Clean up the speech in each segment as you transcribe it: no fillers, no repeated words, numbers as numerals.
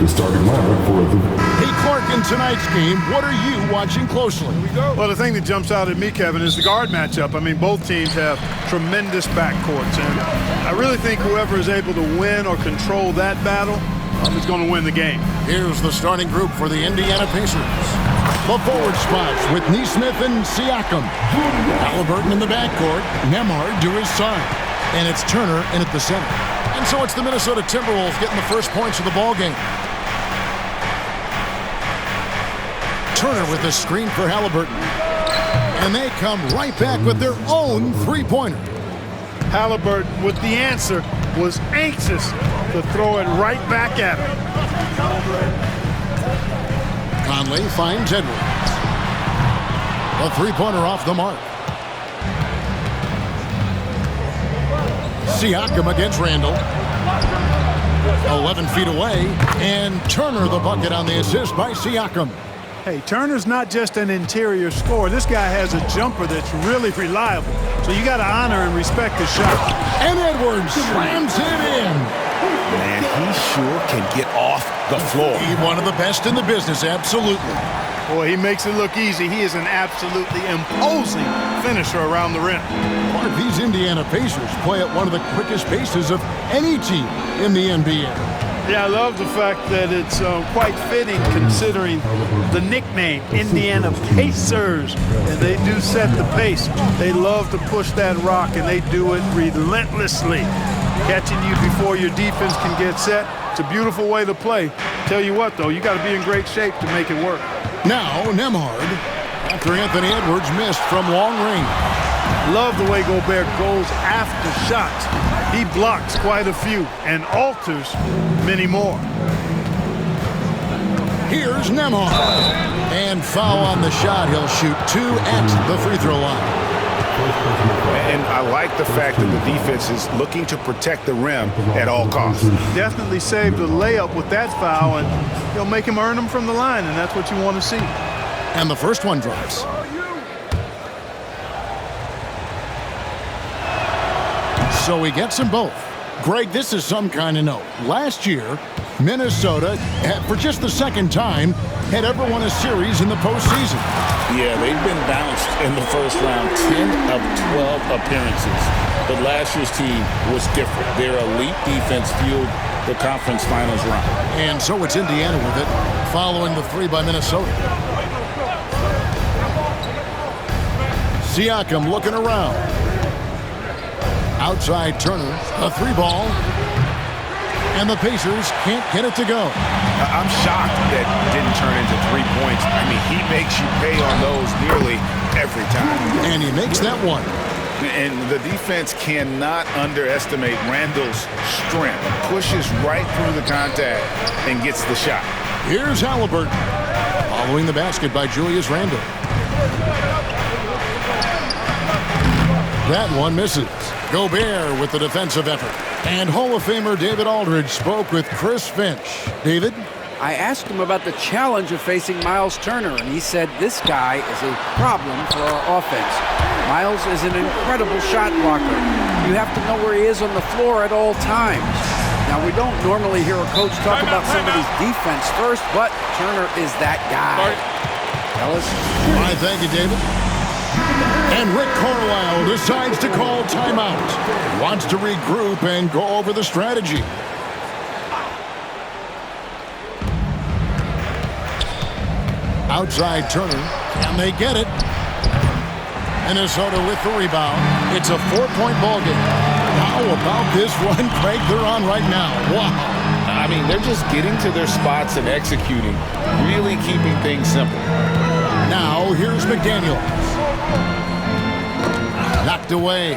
The starting lineup for the... Hey, Clark, in tonight's game, what are you watching closely? Well, the thing that jumps out at me, Kevin, is the guard matchup. I mean, both teams have tremendous backcourts, and I really think whoever is able to win or control that battle is going to win the game. Here's the starting group for the Indiana Pacers. The forward spots with Nesmith and Siakam. Halliburton in the backcourt, Nembhard to his side. And it's Turner in at the center. And so it's the Minnesota Timberwolves getting the first points of the ballgame. Turner with the screen for Halliburton. And they come right back with their own three-pointer. Halliburton, with the answer, was anxious to throw it right back at him. Conley finds Edwards. A three-pointer off the mark. Siakam against Randall. 11 feet away. And Turner the bucket on the assist by Siakam. Hey, Turner's not just an interior scorer. This guy has a jumper that's really reliable. So you got to honor and respect his shot. And Edwards slams it in. Man, he sure can get off the floor. He's one of the best in the business, absolutely. Boy, he makes it look easy. He is an absolutely imposing finisher around the rim. Clark, these Indiana Pacers play at one of the quickest paces of any team in the NBA. Yeah, I love the fact that it's quite fitting considering the nickname, Indiana Pacers. And they do set the pace. They love to push that rock, and they do it relentlessly. Catching you before your defense can get set. It's a beautiful way to play. Tell you what, though, you got to be in great shape to make it work. Now, Nembhard, after Anthony Edwards missed from long range. Love the way Gobert goes after shots. He blocks quite a few and alters many more. Here's Nembhard. And foul on the shot. He'll shoot 2 at the free throw line. And I like the fact that the defense is looking to protect the rim at all costs. Definitely saved a layup with that foul, and he'll make him earn them from the line, and that's what you want to see. And the first one drops. So he gets them both. Greg, this is some kind of note. Last year, Minnesota, for just the second time, had ever won a series in the postseason. Yeah, they've been bounced in the first round, 10 of 12 appearances. But last year's team was different. Their elite defense fueled the conference finals run. And so it's Indiana with it, following the three by Minnesota. Siakam looking around. Outside Turner, a three ball. And the Pacers can't get it to go. I'm shocked that didn't turn into 3 points. I mean, he makes you pay on those nearly every time. And he makes that one. And the defense cannot underestimate Randall's strength. Pushes right through the contact and gets the shot. Here's Halliburton, following the basket by Julius Randle. That one misses. Gobert with the defensive effort. And Hall of Famer David Aldridge spoke with Chris Finch. David? I asked him about the challenge of facing Miles Turner, and he said this guy is a problem for our offense. Miles is an incredible shot blocker. You have to know where he is on the floor at all times. Now, we don't normally hear a coach talk about somebody's defense first, but Turner is that guy. Ellis? All right, thank you, David. And Rick Carlisle decides to call timeout. Wants to regroup and go over the strategy. Outside Turner, and they get it. Minnesota with the rebound. It's a 4-point ball game. How about this run, Craig, they're on right now? Wow. I mean, they're just getting to their spots and executing, really keeping things simple. Now, here's McDaniels. Knocked away.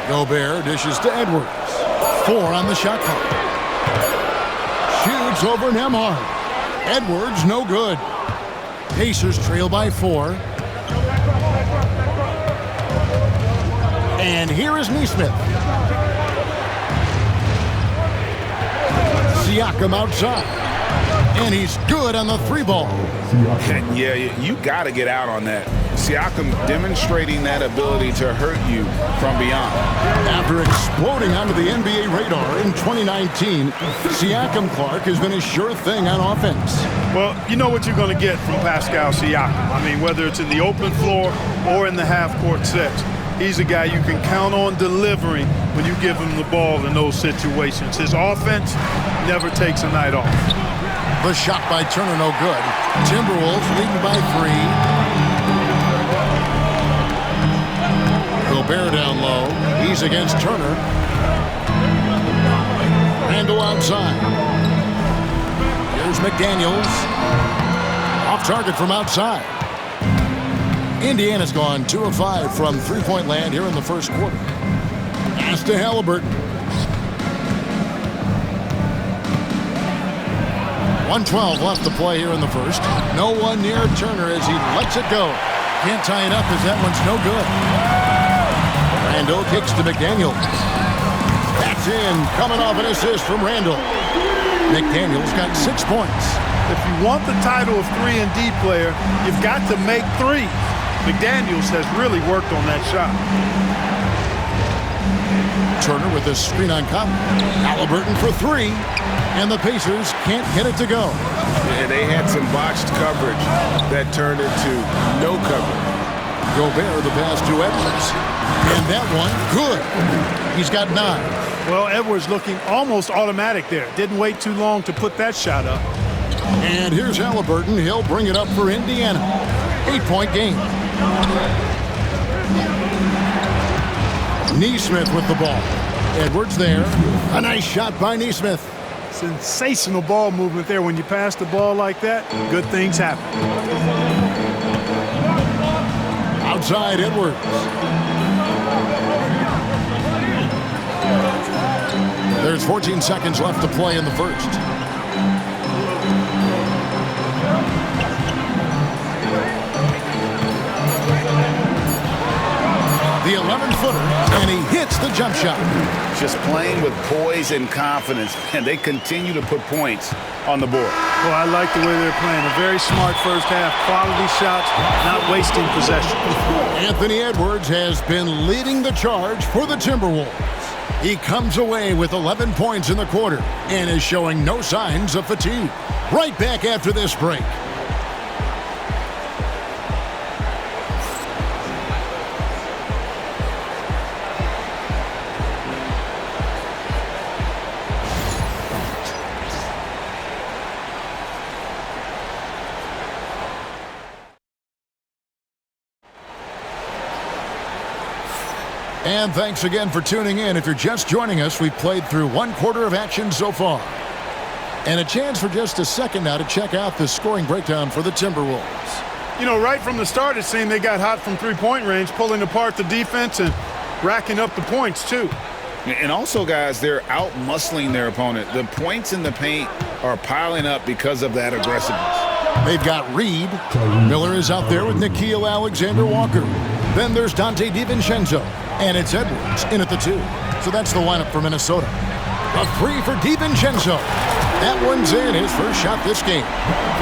Gobert dishes to Edwards. 4 on the shot clock. Shoots over Nembhard. Edwards, no good. Pacers trail by 4. And here is Nesmith. Siakam outside. And he's good on the 3 ball. Yeah, you got to get out on that. Siakam demonstrating that ability to hurt you from beyond. After exploding onto the NBA radar in 2019, Siakam Clark has been a sure thing on offense. Well, you know what you're going to get from Pascal Siakam. I mean, whether it's in the open floor or in the half-court sets, he's a guy you can count on delivering when you give him the ball in those situations. His offense never takes a night off. The shot by Turner, no good. Timberwolves leading by 3. Gobert down low. He's against Turner. Randle outside. Here's McDaniels. Off target from outside. Indiana's gone 2 of 5 from three-point land here in the first quarter. Pass to Halliburton. 1:12 left to play here in the first. No one near Turner as he lets it go. Can't tie it up as that one's no good. Randle kicks to McDaniels. That's in, coming off an assist from Randle. McDaniels got 6 points. If you want the title of 3-and-D player, you've got to make threes. McDaniels has really worked on that shot. Turner with a screen on Conley. Halliburton for 3. And the Pacers can't get it to go. Yeah, they had some botched coverage that turned into no coverage. Gobert the pass to Edwards. And that one, good. He's got 9. Well, Edwards looking almost automatic there. Didn't wait too long to put that shot up. And here's Halliburton. He'll bring it up for Indiana. 8-point game. Nesmith with the ball. Edwards there. A nice shot by Nesmith. Sensational ball movement there. When you pass the ball like that, good things happen. Outside Edwards. There's 14 seconds left to play in the first. The 11-footer, and he hits the jump shot. Just playing with poise and confidence, and they continue to put points on the board. Well, I like the way they're playing. A very smart first half, quality shots, not wasting possession. Anthony Edwards has been leading the charge for the Timberwolves. He comes away with 11 points in the quarter and is showing no signs of fatigue. Right back after this break. And thanks again for tuning in. If you're just joining us, we've played through 1 quarter of action so far. And a chance for just a second now to check out the scoring breakdown for the Timberwolves. You know, right from the start, it seemed they got hot from three-point range, pulling apart the defense and racking up the points, too. And also, guys, they're out-muscling their opponent. The points in the paint are piling up because of that aggressiveness. They've got Reed. Miller is out there with Nickeil Alexander-Walker. Then there's Dante DiVincenzo. And it's Edwards in at the 2. So that's the lineup for Minnesota. A 3 for DiVincenzo. That one's in, his first shot this game.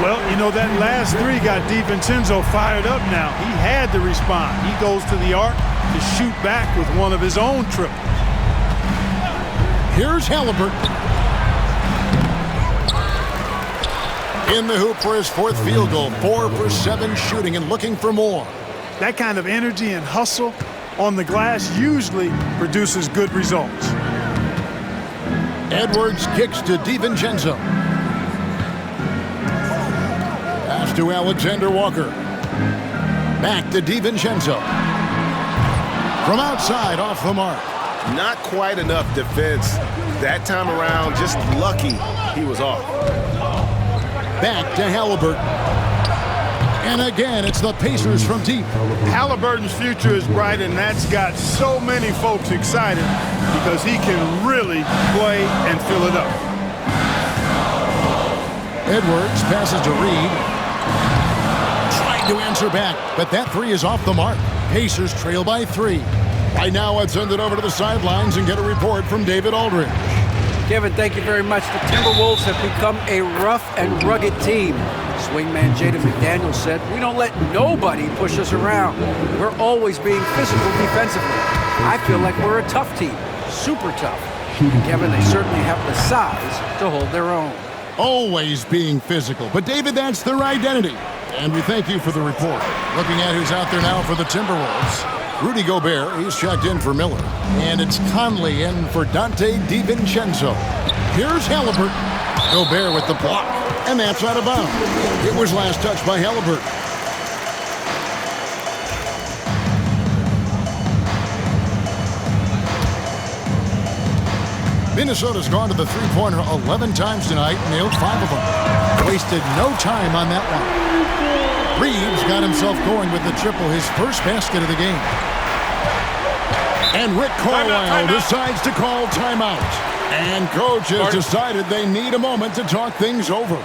Well, you know, that last 3 got DiVincenzo fired up now. He had to respond. He goes to the arc to shoot back with one of his own triples. Here's Halliburton. In the hoop for his 4th field goal. 4 for 7 shooting and looking for more. That kind of energy and hustle on the glass usually produces good results. Edwards kicks to DiVincenzo. Pass to Alexander-Walker. Back to DiVincenzo. From outside, off the mark. Not quite enough defense that time around. Just lucky he was off. Back to Halliburton. And again, it's the Pacers from deep. Halliburton's future is bright, and that's got so many folks excited because he can really play and fill it up. Edwards passes to Reed. Trying to answer back, but that 3 is off the mark. Pacers trail by 3. Right now, let's send it over to the sidelines and get a report from David Aldridge. Kevin, thank you very much. The Timberwolves have become a rough and rugged team. wingman Jaden McDaniels said, "We don't let nobody push us around. We're always being physical defensively. I feel like we're a tough team, super tough." And Kevin, they certainly have the size to hold their own. Always being physical. But, David, that's their identity. And we thank you for the report. Looking at who's out there now for the Timberwolves. Rudy Gobert, he's checked in for Miller. And it's Conley in for Dante DiVincenzo. Here's Halliburton. Gobert with the block. And that's out of bounds. It was last touched by Halliburton. Minnesota's gone to the three-pointer 11 times tonight, nailed 5 of them. Wasted no time on that one. Reeves got himself going with the triple, his first basket of the game. And Rick Carlisle decides to call timeout. And coach has decided they need a moment to talk things over.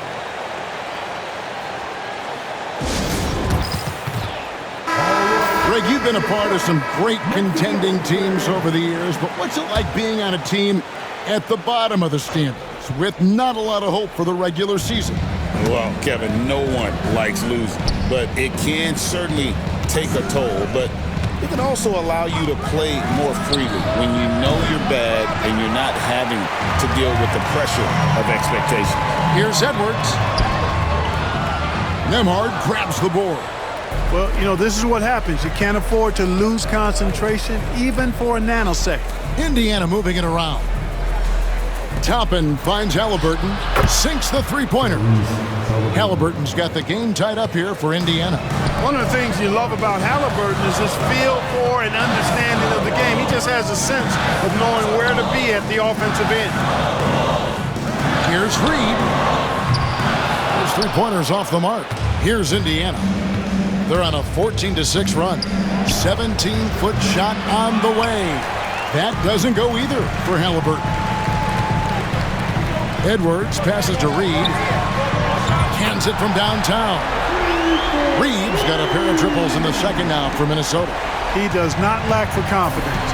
Greg, you've been a part of some great contending teams over the years, but what's it like being on a team at the bottom of the standings with not a lot of hope for the regular season? Well, Kevin, no one likes losing, but it can certainly take a toll. But it can also allow you to play more freely when you know you're bad and you're not having to deal with the pressure of expectation. Here's Edwards. Nembhard grabs the board. Well, you know, this is what happens. You can't afford to lose concentration even for a nanosecond. Indiana moving it around. Toppin finds Halliburton, sinks the three-pointer. Halliburton's got the game tied up here for Indiana. One of the things you love about Halliburton is his feel for and understanding of the game. He just has a sense of knowing where to be at the offensive end. Here's Reed. Those three-pointers off the mark. Here's Indiana. They're on a 14-6 run. 17-foot shot on the way. That doesn't go either for Halliburton. Edwards passes to Reed. Hands it from downtown. Reeves got a pair of triples in the second now for Minnesota. He does not lack for confidence.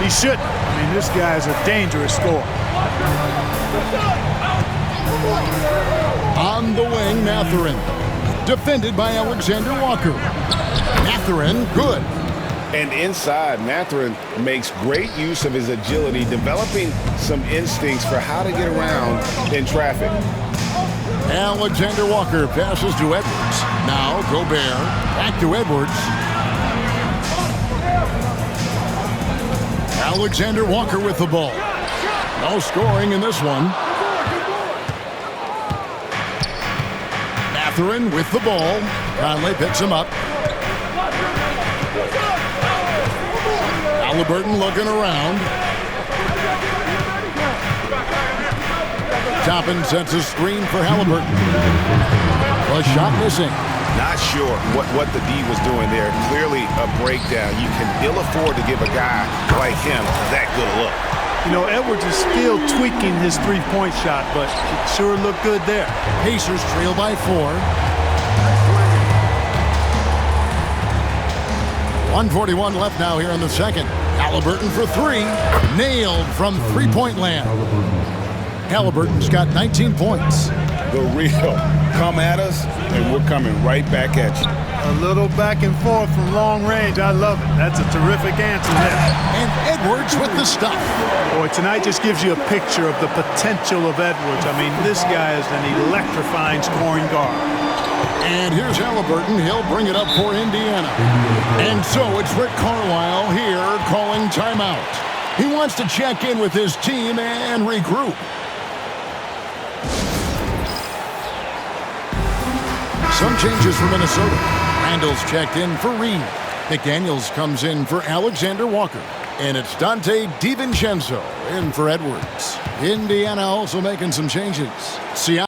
He shouldn't. I mean, this guy's a dangerous scorer. On the wing, Mathurin. Defended by Alexander Walker. Mathurin, good. And inside, Mathurin makes great use of his agility, developing some instincts for how to get around in traffic. Alexander Walker passes to Edwards. Now Gobert, back to Edwards. Alexander Walker with the ball. No scoring in this one. Mathurin with the ball. Conley picks him up. Halliburton looking around. Toppin sets a screen for Halliburton. A shot missing. Not sure what the D was doing there. Clearly a breakdown. You can ill afford to give a guy like him that good a look. You know, Edwards is still tweaking his three-point shot, but it sure looked good there. Pacers trail by 4. 1:41 left now here in the second. Halliburton for 3. Nailed from three-point land. Halliburton's got 19 points. The real come at us, and we're coming right back at you. A little back and forth from long range. I love it. That's a terrific answer there. And Edwards with the stuff. Boy, tonight just gives you a picture of the potential of Edwards. I mean, this guy is an electrifying scoring guard. And here's Halliburton. He'll bring it up for Indiana. And so it's Rick Carlisle here calling timeout. He wants to check in with his team and regroup. Some changes for Minnesota. Randall's checked in for Reed. McDaniels comes in for Alexander Walker. And it's Dante DiVincenzo in for Edwards. Indiana also making some changes. Seattle.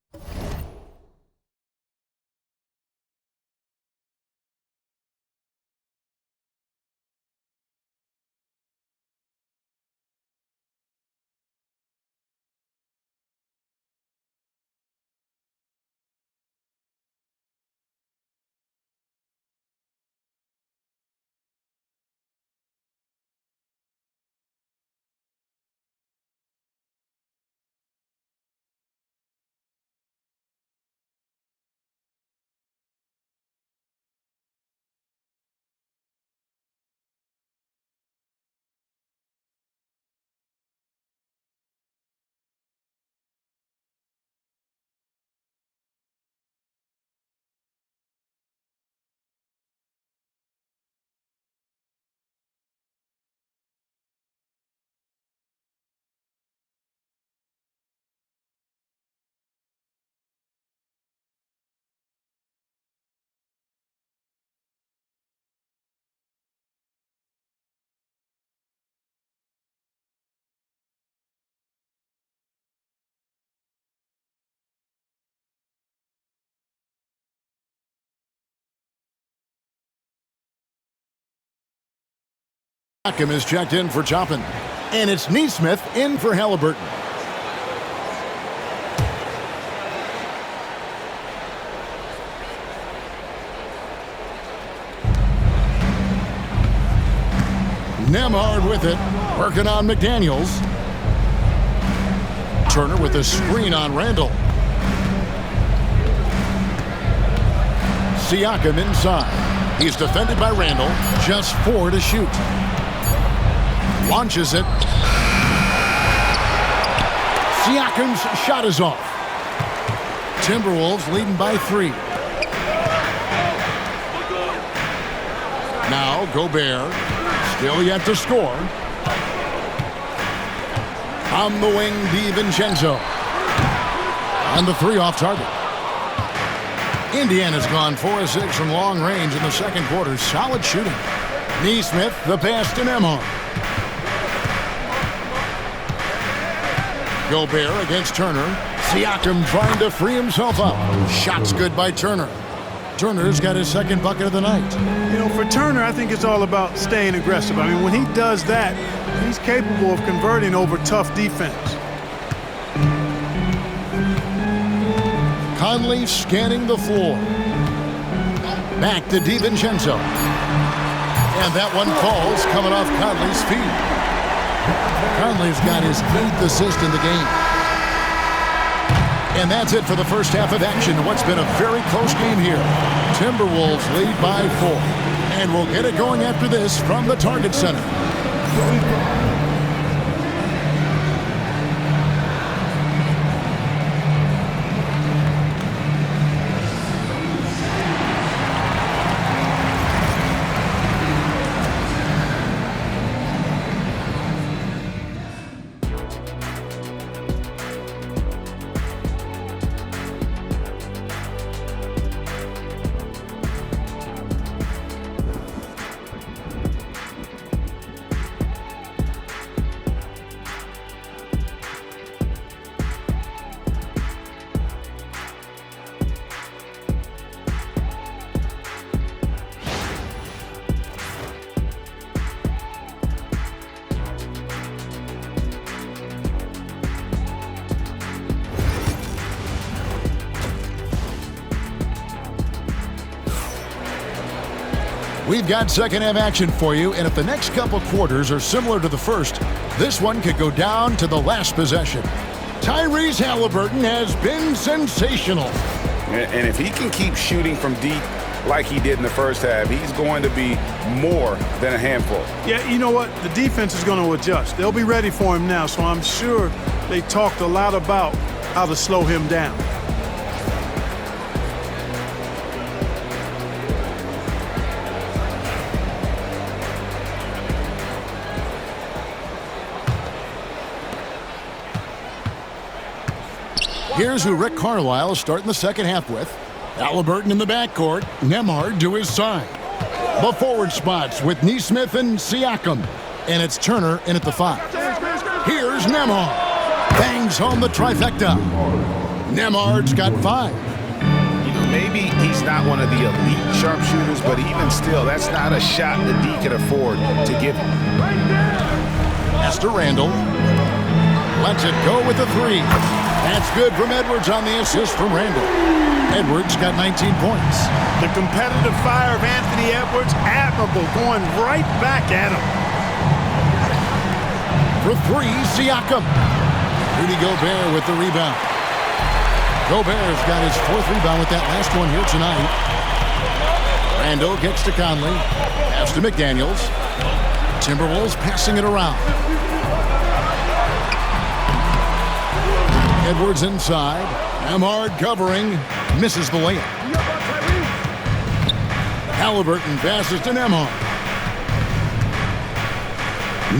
Siakam is checked in for Toppin. And it's Neesmith in for Halliburton. Nembhard with it, working on McDaniels. Turner with a screen on Randall. Siakam inside. He's defended by Randall. Just 4 to shoot. Launches it. Siakam's shot is off. Timberwolves leading by 3. Now Gobert. Still yet to score. On the wing, DiVincenzo. And the 3 off target. Indiana's gone 4 of 6 from long range in the second quarter. Solid shooting. Neesmith, the pass to Nembhard. Gobert against Turner. Siakam trying to free himself up. Shots good by Turner. Turner's got his second bucket of the night. You know, for Turner, I think it's all about staying aggressive. I mean, when he does that, he's capable of converting over tough defense. Conley scanning the floor. Back to DiVincenzo. And that one falls coming off Conley's feet. Conley's got his 8th assist in the game. And that's it for the first half of action. What's been a very close game here. Timberwolves lead by 4. And we'll get it going after this from the Target Center. We've got second half action for you, and if the next couple quarters are similar to the first, this one could go down to the last possession. Tyrese Halliburton has been sensational. And if he can keep shooting from deep like he did in the first half, he's going to be more than a handful. Yeah, you know what? The defense is going to adjust. They'll be ready for him now, so I'm sure they talked a lot about how to slow him down. Here's who Rick Carlisle is starting the second half with. Halliburton in the backcourt, Nembhard to his side. The forward spots with Neesmith and Siakam. And it's Turner in at the 5. Here's Nembhard. Bangs home the trifecta. Nembhard's got 5. You know, maybe he's not one of the elite sharpshooters, but even still, that's not a shot that D can afford to give him. Pass to Randall. Lets it go with the 3. That's good from Edwards on the assist from Randall. Edwards got 19 points. The competitive fire of Anthony Edwards, admirable, going right back at him. For 3, Siakam. Rudy Gobert with the rebound. Gobert's got his 4th rebound with that last one here tonight. Randall gets to Conley. Pass to McDaniels. Timberwolves passing it around. Edwards inside. Nembhard covering. Misses the layup. Halliburton passes to Nembhard.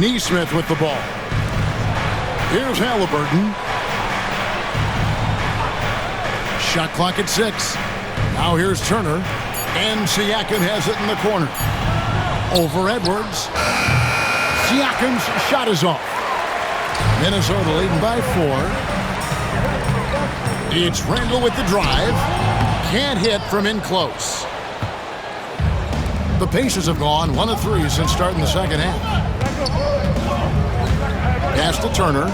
Neesmith with the ball. Here's Halliburton. Shot clock at 6. Now here's Turner. And Siakam has it in the corner. Over Edwards. Siakam's shot is off. Minnesota leading by 4. It's Randall with the drive. Can't hit from in close. The Pacers have gone 1 of 3 since starting the second half. Pass to Turner.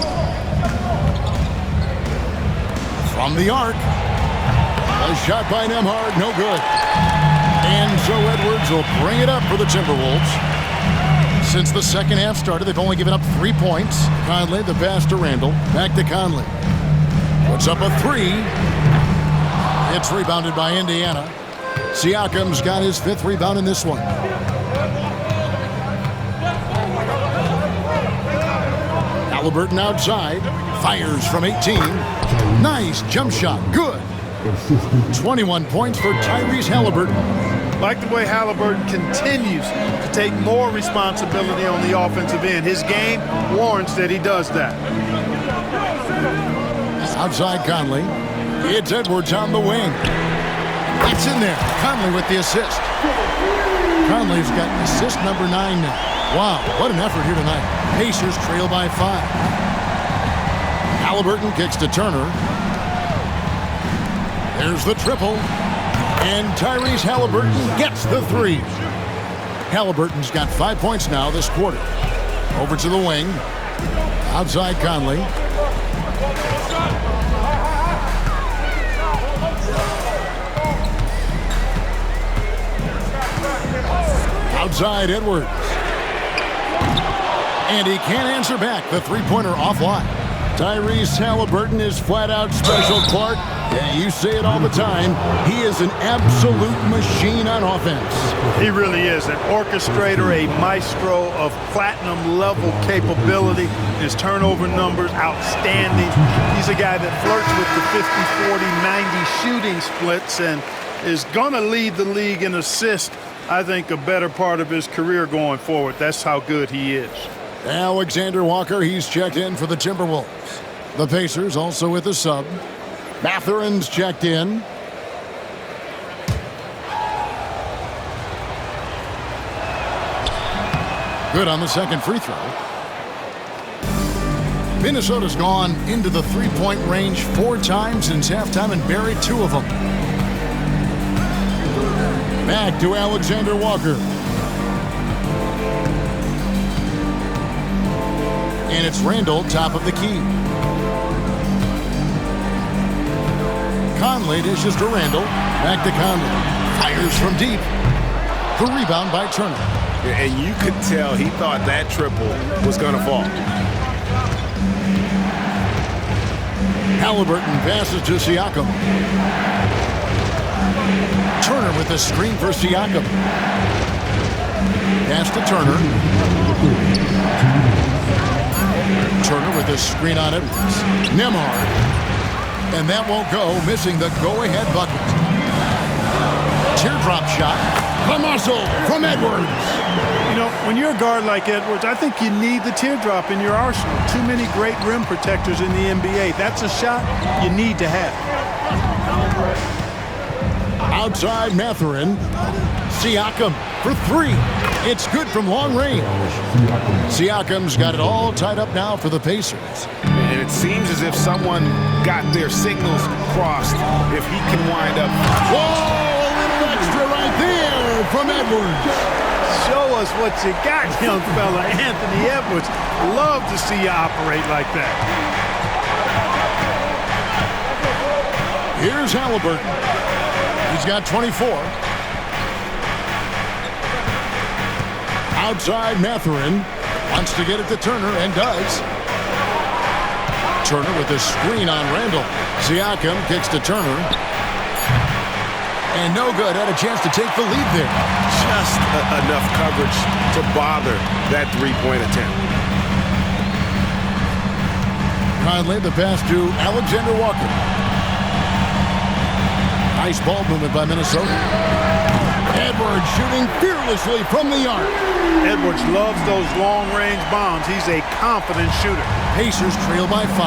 From the arc. A shot by Nembhard, no good. And so Edwards will bring it up for the Timberwolves. Since the second half started, they've only given up 3 points. Conley, the pass to Randall. Back to Conley. Puts up a 3. It's rebounded by Indiana. Siakam's got his 5th rebound in this one. Halliburton outside. Fires from 18. Nice jump shot. Good. 21 points for Tyrese Halliburton. Like the way Halliburton continues to take more responsibility on the offensive end. His game warrants that he does that. Outside Conley. It's Edwards on the wing. It's in there. Conley with the assist. Conley's got assist number 9 now. Wow, what an effort here tonight. Pacers trail by 5. Halliburton kicks to Turner. There's the triple. And Tyrese Halliburton gets the 3. Halliburton's got 5 points now this quarter. Over to the wing. Outside Conley. Outside Edwards. And he can't answer back. The three-pointer offline. Tyrese Halliburton is flat out special, Clark. Yeah, you say it all the time. He is an absolute machine on offense. He really is an orchestrator, a maestro of platinum-level capability. His turnover numbers, outstanding. He's a guy that flirts with the 50-40-90 shooting splits and is going to lead the league in assists, I think, a better part of his career going forward. That's how good he is. Alexander Walker, he's checked in for the Timberwolves. The Pacers also with a sub. Mathurin's checked in. Good on the second free throw. Minnesota's gone into the three-point range 4 times since halftime and buried 2 of them. Back to Alexander Walker. And it's Randall, top of the key. Conley dishes to Randall. Back to Conley. Fires from deep. The rebound by Turner. And you could tell he thought that triple was going to fall. Halliburton passes to Siakam. Turner with the screen for Siakam. Pass to Turner. Turner with the screen on Edwards. Nembhard. And that won't go, missing the go-ahead bucket. Teardrop shot. The muscle from Edwards. You know, when you're a guard like Edwards, I think you need the teardrop in your arsenal. Too many great rim protectors in the NBA. That's a shot you need to have. Outside Mathurin. Siakam for 3. It's good from long range. Siakam's got it all tied up now for the Pacers. And it seems as if someone got their signals crossed if he can wind up. Whoa, a little extra right there from Edwards. Show us what you got, young fella. Anthony Edwards. Love to see you operate like that. Here's Halliburton. He's got 24. Outside Mathurin. Wants to get it to Turner and does. Turner with the screen on Randall. Siakam kicks to Turner. And no good. Had a chance to take the lead there. Just enough coverage to bother that three-point attempt. Conley, the pass to Alexander Walker. Nice ball movement by Minnesota. Edwards shooting fearlessly from the arc. Edwards loves those long-range bombs. He's a confident shooter. Pacers trail by 5.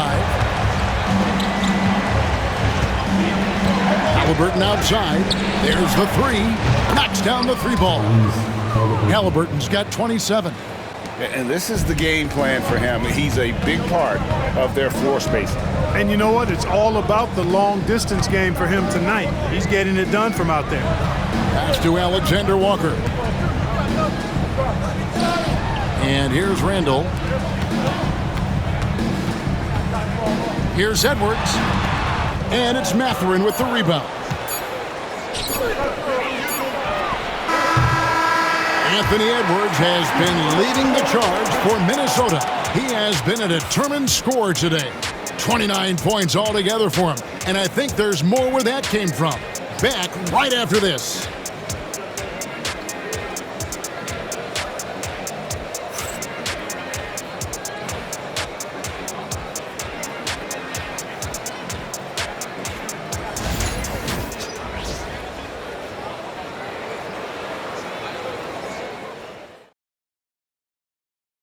Halliburton outside. There's the 3. Knocks down the 3 ball. Halliburton's got 27. And this is the game plan for him. He's a big part of their floor spacing. And you know what? It's all about the long-distance game for him tonight. He's getting it done from out there. Pass to Alexander Walker. And here's Randall. Here's Edwards. And it's Mathurin with the rebound. Anthony Edwards has been leading the charge for Minnesota. He has been a determined scorer today. 29 points altogether for him. And I think there's more where that came from. Back right after this.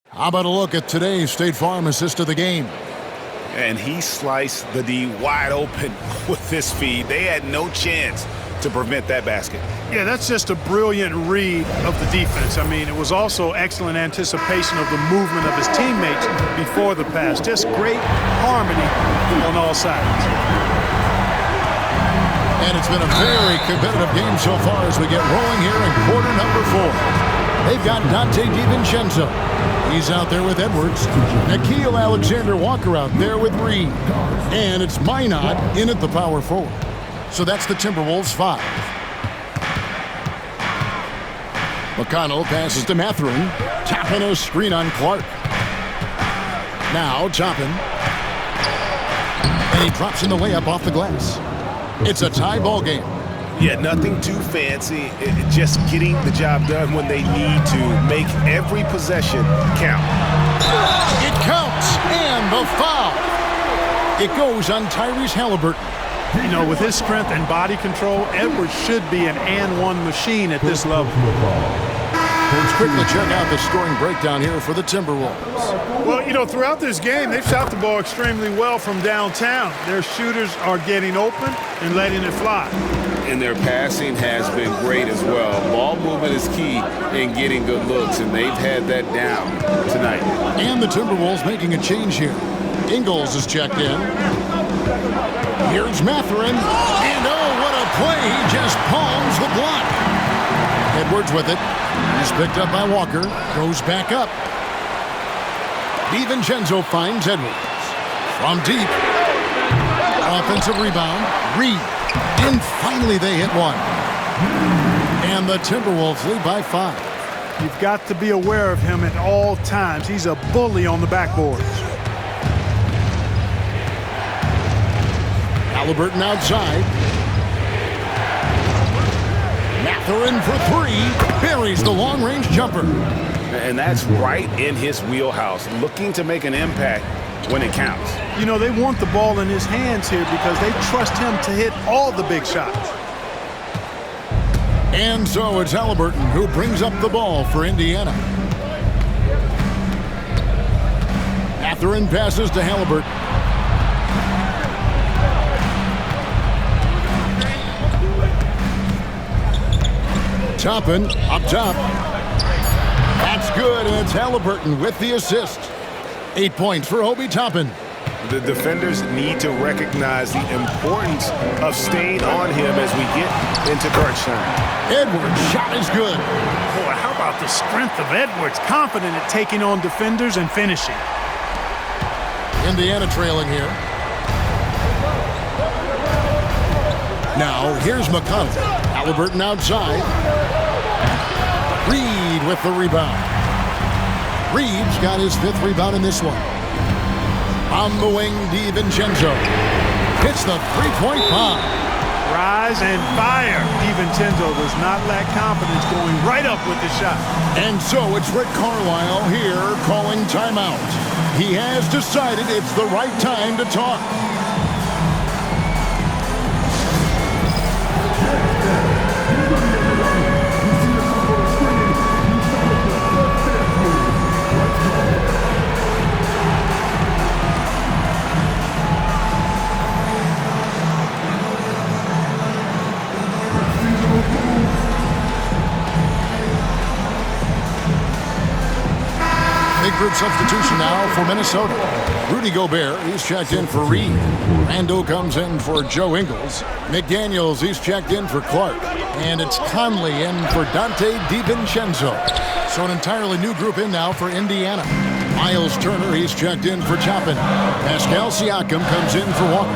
How about a look at today's State Farm assist of the game? And he sliced the D wide open with this feed. They had no chance to prevent that basket. Yeah, that's just a brilliant read of the defense. I mean, it was also excellent anticipation of the movement of his teammates before the pass. Just great harmony on all sides. And it's been a very competitive game so far as we get rolling here in quarter number 4. They've got Dante DiVincenzo. He's out there with Edwards. Nickeil Alexander-Walker out there with Reed. And it's Minot in at the power forward. So that's the Timberwolves 5. McConnell passes to Mathurin. Toppin a screen on Clark. Now Toppin. And he drops in the layup off the glass. It's a tie ball game. Yeah, nothing too fancy. Just getting the job done when they need to. Make every possession count. It counts, and the foul. It goes on Tyrese Halliburton. You know, with his strength and body control, Edwards should be an and-one machine at this level. Let's quickly check out the scoring breakdown here for the Timberwolves. Well, you know, throughout this game, they've shot the ball extremely well from downtown. Their shooters are getting open and letting it fly. And their passing has been great as well. Ball movement is key in getting good looks, and they've had that down tonight. And the Timberwolves making a change here. Ingles is checked in. Here's Mathurin. And oh, what a play. He just palms the block. Edwards with it. He's picked up by Walker. Goes back up. DiVincenzo finds Edwards. From deep. Offensive rebound. Reed. And finally they hit one. And the Timberwolves lead by 5. You've got to be aware of him at all times. He's a bully on the backboards. Halliburton outside. Mathurin for 3. Buries the long-range jumper. And that's right in his wheelhouse. Looking to make an impact when it counts. You know, they want the ball in his hands here because they trust him to hit all the big shots. And so it's Halliburton who brings up the ball for Indiana. Mathurin passes to Halliburton. Toppin up top. That's good, and it's Halliburton with the assist. 8 points for Obi Toppin. The defenders need to recognize the importance of staying on him as we get into crunch time. Edwards' shot is good. Boy, how about the strength of Edwards? Confident at taking on defenders and finishing. Indiana trailing here. Now, here's McConnell. Halliburton outside. Reed with the rebound. Reed's got his 5th rebound in this one. On the wing, DiVincenzo hits the three-point bomb. Rise and fire. DiVincenzo does not lack confidence, going right up with the shot. And so it's Rick Carlisle here calling timeout. He has decided it's the right time to talk. Big group substitution now for Minnesota. Rudy Gobert, he's checked in for Reed. Randall comes in for Joe Ingles. McDaniels, he's checked in for Clark. And it's Conley in for Dante DiVincenzo. So an entirely new group in now for Indiana. Miles Turner, he's checked in for Chapin. Pascal Siakam comes in for Walker.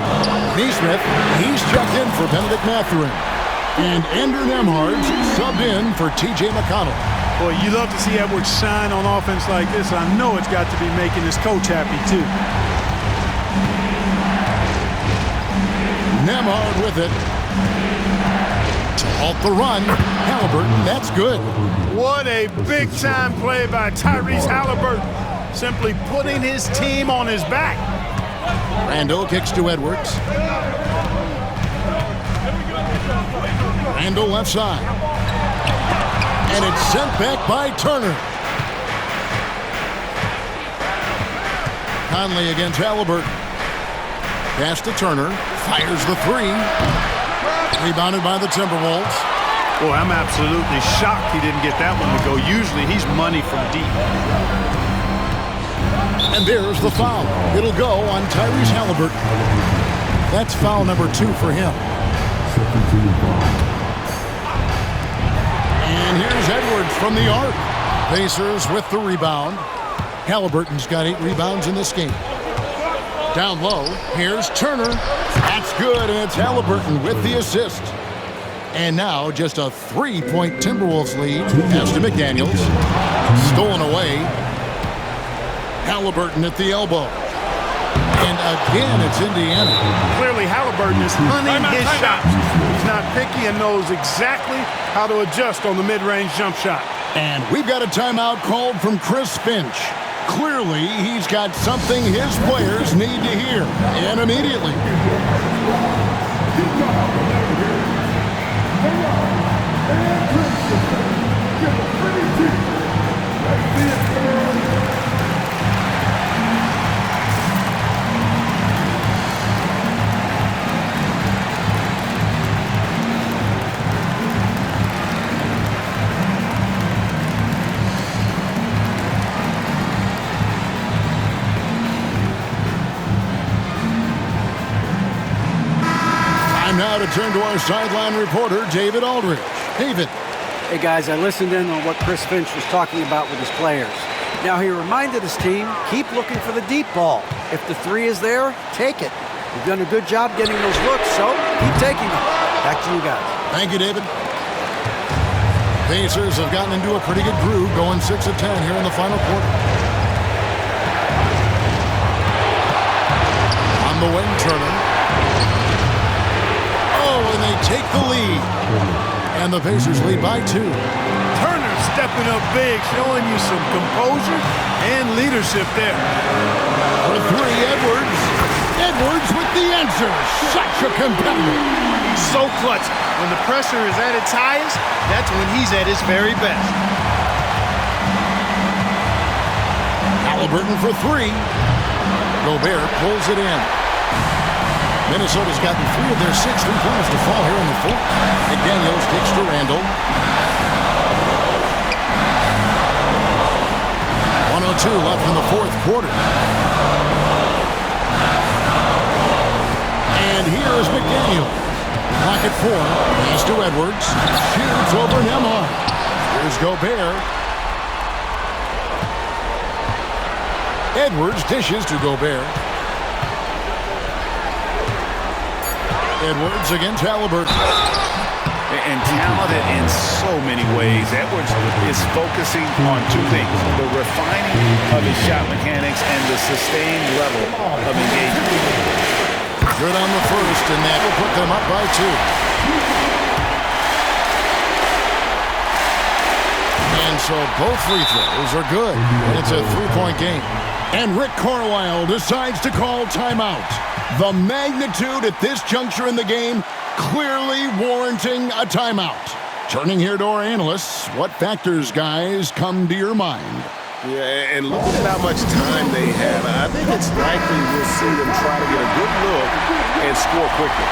Neesmith, he's checked in for Benedict Mathurin. And Andrew Nembhard subbed in for T.J. McConnell. Boy, you love to see Edwards shine on offense like this. I know it's got to be making his coach happy, too. Nembhard with it. To halt the run. Halliburton, that's good. What a big-time play by Tyrese Halliburton. Simply putting his team on his back. Randall kicks to Edwards. Randall left side. And it's sent back by Turner. Conley against Halliburton. Pass to Turner. Fires the three. Rebounded by the Timberwolves. Boy, I'm absolutely shocked he didn't get that one to go. Usually he's money from deep. And there's the foul. It'll go on Tyrese Halliburton. That's foul number 2 for him. And here's Edwards from the arc. Pacers with the rebound. Halliburton's got 8 rebounds in this game. Down low, here's Turner. That's good, and it's Halliburton with the assist. And now just a 3-point Timberwolves lead. Pass to McDaniels. Stolen away. Halliburton at the elbow. And again, it's Indiana. Clearly, Halliburton is hunting his shots. He's not picky and knows exactly how to adjust on the mid-range jump shot. And we've got a timeout called from Chris Finch. Clearly, he's got something his players need to hear, and immediately. Now to turn to our sideline reporter, David Aldridge. David. Hey, guys, I listened in on what Chris Finch was talking about with his players. Now, he reminded his team, keep looking for the deep ball. If the three is there, take it. You've done a good job getting those looks, so keep taking them. Back to you guys. Thank you, David. Pacers have gotten into a pretty good groove, going 6 of 10 here in the final quarter. On the wing, Turner. And they take the lead. And the Pacers lead by 2. Turner stepping up big, showing you some composure and leadership there. For 3, Edwards. Edwards with the answer. Such a competitor. So clutch. When the pressure is at its highest, that's when he's at his very best. Halliburton for 3. Gobert pulls it in. Minnesota's gotten 3 of their 6 3-pointers to fall here in the 4th. McDaniels kicks to Randall. 1:02 left in the 4th quarter. And here is McDaniels. Pocket 4. Pass to Edwards. Shoots over Nembhard. Here's Gobert. Edwards dishes to Gobert. Edwards against Halliburton. And talented in so many ways. Edwards is focusing on 2 things: the refining of his shot mechanics and the sustained level of engagement. Good on the first, and that will put them up by 2. And so both free throws are good. It's a 3-point game. And Rick Carlisle decides to call timeout. The magnitude at this juncture in the game clearly warranting a timeout. Turning here to our analysts, what factors, guys, come to your mind? Yeah, and looking at how much time they have, I think it's likely we'll see them try to get a good look and score quickly.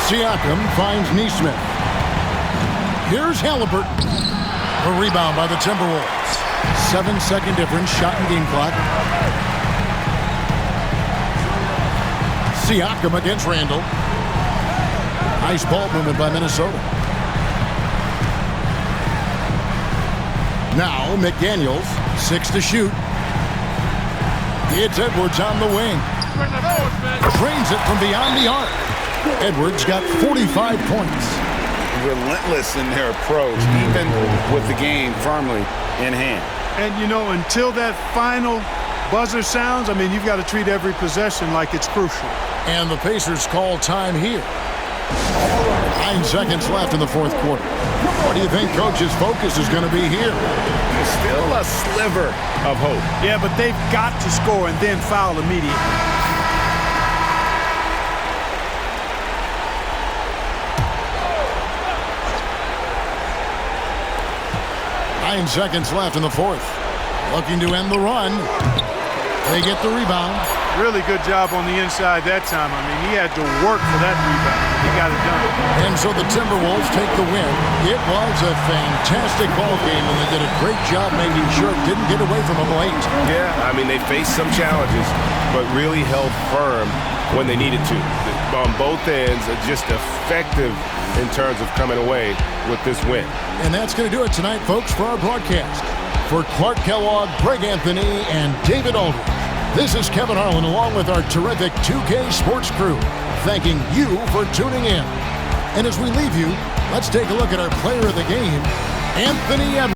Siakam finds Neesmith. Here's Halliburton. A rebound by the Timberwolves. 7-second difference, shot and game clock. Siakam against Randall. Nice ball movement by Minnesota. Now McDaniels, 6 to shoot. It's Edwards on the wing. Trains it from beyond the arc. Edwards got 45 points. Relentless in their approach, even with the game firmly in hand. And, you know, until that final buzzer sounds, I mean, you've got to treat every possession like it's crucial. And the Pacers call time here. 9 seconds left in the fourth quarter. What do you think Coach's focus is going to be here? Still a sliver of hope. Yeah, but they've got to score and then foul immediately. 9 seconds left in the fourth. Looking to end the run. They get the rebound. Really good job on the inside that time. I mean, he had to work for that rebound. He got it done. And so the Timberwolves take the win. It was a fantastic ball game, and they did a great job making sure it didn't get away from them late. Yeah, I mean, they faced some challenges, but really held firm when they needed to. On both ends, just effective in terms of coming away with this win. And that's going to do it tonight, folks, for our broadcast. For Clark Kellogg, Greg Anthony, and David Aldridge, this is Kevin Harlan along with our terrific 2K Sports crew, thanking you for tuning in. And as we leave you, let's take a look at our player of the game, Anthony Edwards.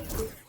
Thank you.